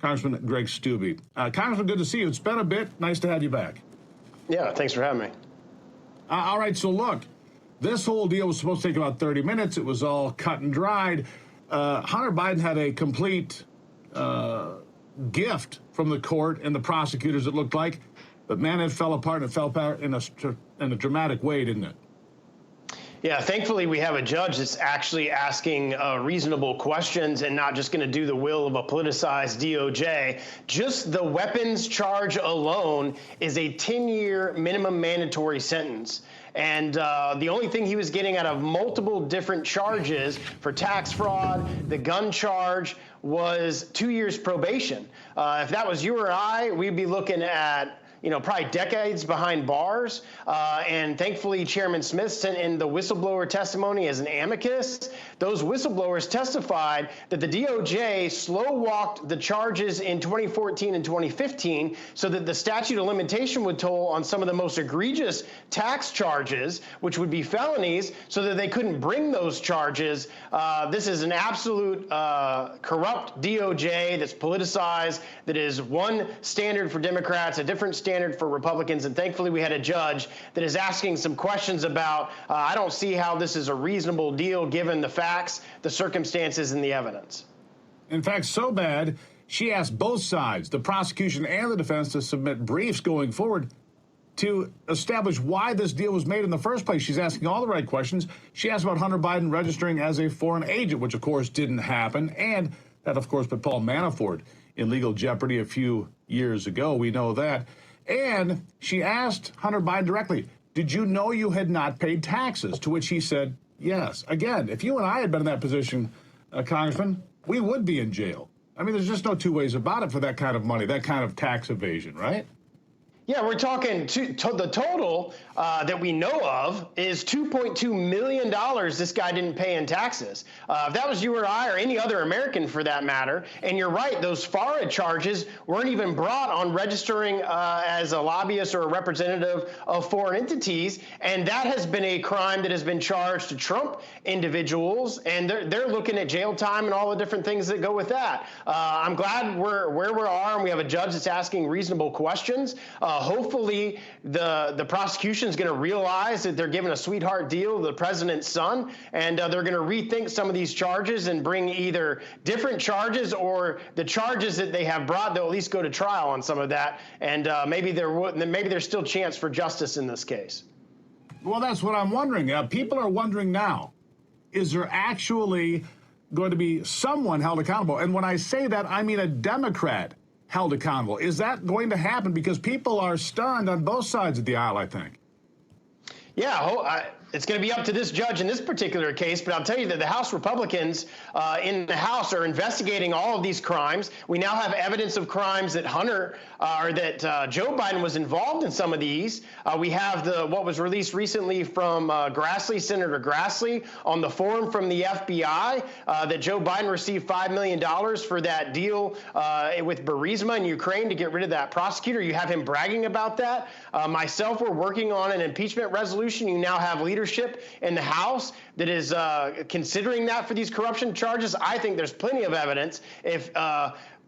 Congressman Greg Steube. Congressman, good to see you. It's been a bit. Nice to have you back. Yeah, thanks for having me. All right, so look, this whole deal was supposed to take about 30 minutes. It was all cut and dried. Hunter Biden had a complete gift from the court and the prosecutors, it looked like. But, man, it fell apart, and it fell apart in a dramatic way, didn't it? Yeah, thankfully we have a judge that's actually asking reasonable questions and not just going to do the will of a politicized DOJ. Just the weapons charge alone is a 10-year minimum mandatory sentence. And the only thing he was getting out of multiple different charges for tax fraud, the gun charge, was 2 years probation. If that was you or I, we'd be looking at probably decades behind bars. And thankfully, Chairman Smith sent in the whistleblower testimony as an amicus. Those whistleblowers testified that the DOJ slow-walked the charges in 2014 and 2015 so that the statute of limitation would toll on some of the most egregious tax charges, which would be felonies, so that they couldn't bring those charges. This is an absolute corrupt DOJ that's politicized, that is one standard for Democrats, a different standard for Republicans, and thankfully we had a judge that is asking some questions about, I don't see how this is a reasonable deal given the facts, the circumstances, and the evidence. In fact, so bad, she asked both sides, the prosecution and the defense, to submit briefs going forward to establish why this deal was made in the first place. She's asking all the right questions. She asked about Hunter Biden registering as a foreign agent, which, of course, didn't happen, and that, of course, put Paul Manafort in legal jeopardy a few years ago. We know that. And she asked Hunter Biden directly, did you know you had not paid taxes? To which he said, yes. Again, if you and I had been in that position, Congressman, we would be in jail. I mean, there's just no two ways about it for that kind of money, that kind of tax evasion, right? Yeah, we're talking the total that we know of is $2.2 million this guy didn't pay in taxes. If that was you or I or any other American for that matter, and you're right, those FARA charges weren't even brought on registering as a lobbyist or a representative of foreign entities, and that has been a crime that has been charged to Trump individuals, and they're looking at jail time and all the different things that go with that. I'm glad we're where we are, and we have a judge that's asking reasonable questions. Hopefully, the prosecution is going to realize that they're giving a sweetheart deal to the president's son, and they're going to rethink some of these charges and bring either different charges or the charges that they have brought. They'll at least go to trial on some of that, and maybe there's still chance for justice in this case. Well, that's what I'm wondering. People are wondering now, is there actually going to be someone held accountable? And when I say that, I mean a Democrat held accountable. Is that going to happen? Because people are stunned on both sides of the aisle, I think. Yeah, it's going to be up to this judge in this particular case, but I'll tell you that the House Republicans in the House are investigating all of these crimes. We now have evidence of crimes that Joe Biden was involved in some of these. We have what was released recently from Senator Grassley, on the form from the FBI that Joe Biden received $5 million for that deal with Burisma in Ukraine to get rid of that prosecutor. You have him bragging about that. Myself, we're working on an impeachment resolution. You now have leadership in the House that is considering that for these corruption charges. I think there's plenty of evidence. If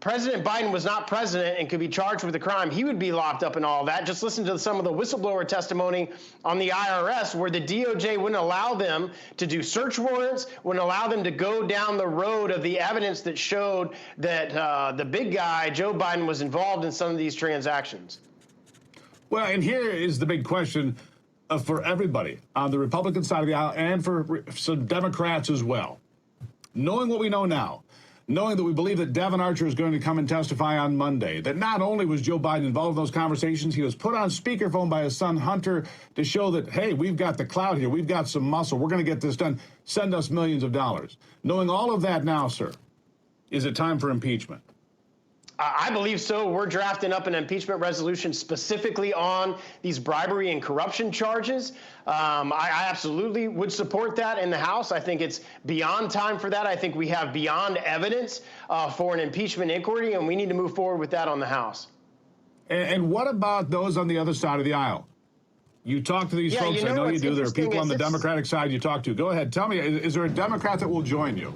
President Biden was not president and could be charged with a crime, he would be locked up and all that. Just listen to some of the whistleblower testimony on the IRS, where the DOJ wouldn't allow them to do search warrants, wouldn't allow them to go down the road of the evidence that showed that the big guy, Joe Biden, was involved in some of these transactions. Well, and here is the big question for everybody on the Republican side of the aisle and for some Democrats as well. Knowing what we know now, knowing that we believe that Devin Archer is going to come and testify on Monday, that not only was Joe Biden involved in those conversations, he was put on speakerphone by his son Hunter to show that, hey, we've got the clout here, we've got some muscle, we're going to get this done, send us millions of dollars. Knowing all of that now, sir, is it time for impeachment? I believe so. We're drafting up an impeachment resolution specifically on these bribery and corruption charges. I absolutely would support that in the House. I think it's beyond time for that. I think we have beyond evidence for an impeachment inquiry, and we need to move forward with that on the House. And what about those on the other side of the aisle? You talk to these folks. I know you do. There are people on the Democratic side you talk to. Go ahead. Tell me, is there a Democrat that will join you?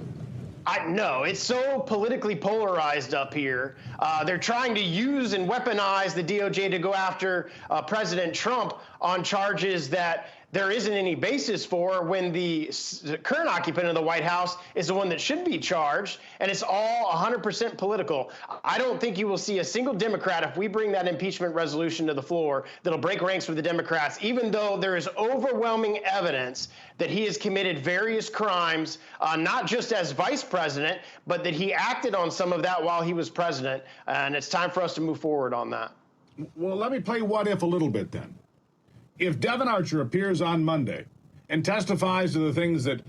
No, it's so politically polarized up here. They're trying to use and weaponize the DOJ to go after President Trump on charges that there isn't any basis for, when the current occupant of the White House is the one that should be charged, and it's all 100% political. I don't think you will see a single Democrat, if we bring that impeachment resolution to the floor, that'll break ranks with the Democrats, even though there is overwhelming evidence that he has committed various crimes, not just as vice president, but that he acted on some of that while he was president, and it's time for us to move forward on that. Well, let me play what if a little bit then. If Devin Archer appears on Monday and testifies to the things that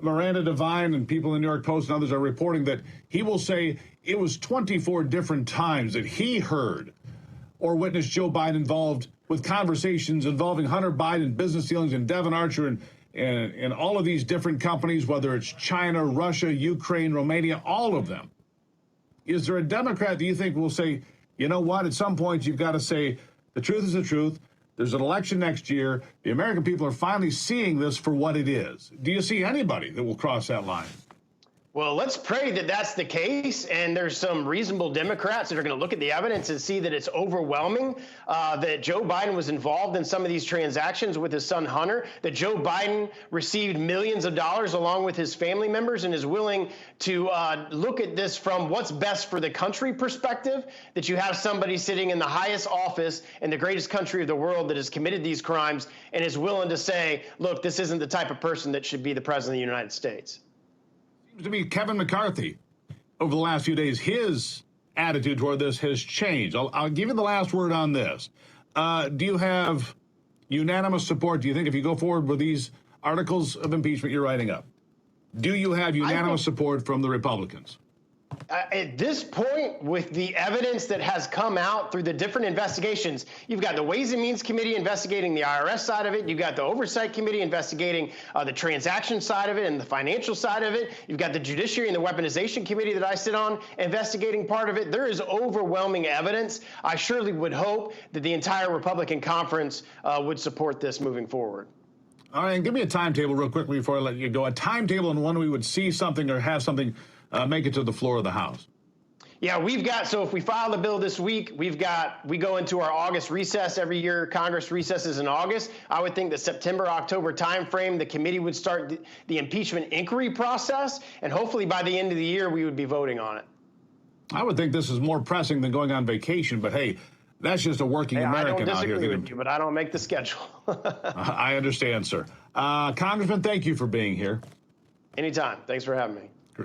Miranda Devine and people in the New York Post and others are reporting, that he will say it was 24 different times that he heard or witnessed Joe Biden involved with conversations involving Hunter Biden, business dealings, and Devin Archer and all of these different companies, whether it's China, Russia, Ukraine, Romania, all of them. Is there a Democrat that you think will say, you know what, at some point you've got to say the truth is the truth? There's an election next year. The American people are finally seeing this for what it is. Do you see anybody that will cross that line? Well, let's pray that that's the case, and there's some reasonable Democrats that are going to look at the evidence and see that it's overwhelming, that Joe Biden was involved in some of these transactions with his son Hunter, that Joe Biden received millions of dollars along with his family members and is willing to look at this from what's best for the country perspective, that you have somebody sitting in the highest office in the greatest country of the world that has committed these crimes and is willing to say, look, this isn't the type of person that should be the president of the United States. To me, Kevin McCarthy, over the last few days, his attitude toward this has changed. I'll give you the last word on this. Do you have unanimous support? Do you think if you go forward with these articles of impeachment you're writing up, do you have unanimous support from the Republicans? At this point, with the evidence that has come out through the different investigations, you've got the Ways and Means Committee investigating the IRS side of it. You've got the Oversight Committee investigating the transaction side of it and the financial side of it. You've got the Judiciary and the Weaponization Committee that I sit on investigating part of it. There is overwhelming evidence. I surely would hope that the entire Republican conference would support this moving forward. All right, give me a timetable real quickly before I let you go. A timetable on when we would see something or have something make it to the floor of the House. Yeah, so if we file the bill this week, we go into our August recess every year. Congress recesses in August. I would think the September, October timeframe, the committee would start the impeachment inquiry process, and hopefully by the end of the year, we would be voting on it. I would think this is more pressing than going on vacation, but hey, that's just a working American out here. I don't disagree with you, but I don't make the schedule. I understand, sir. Congressman, thank you for being here. Anytime. Thanks for having me.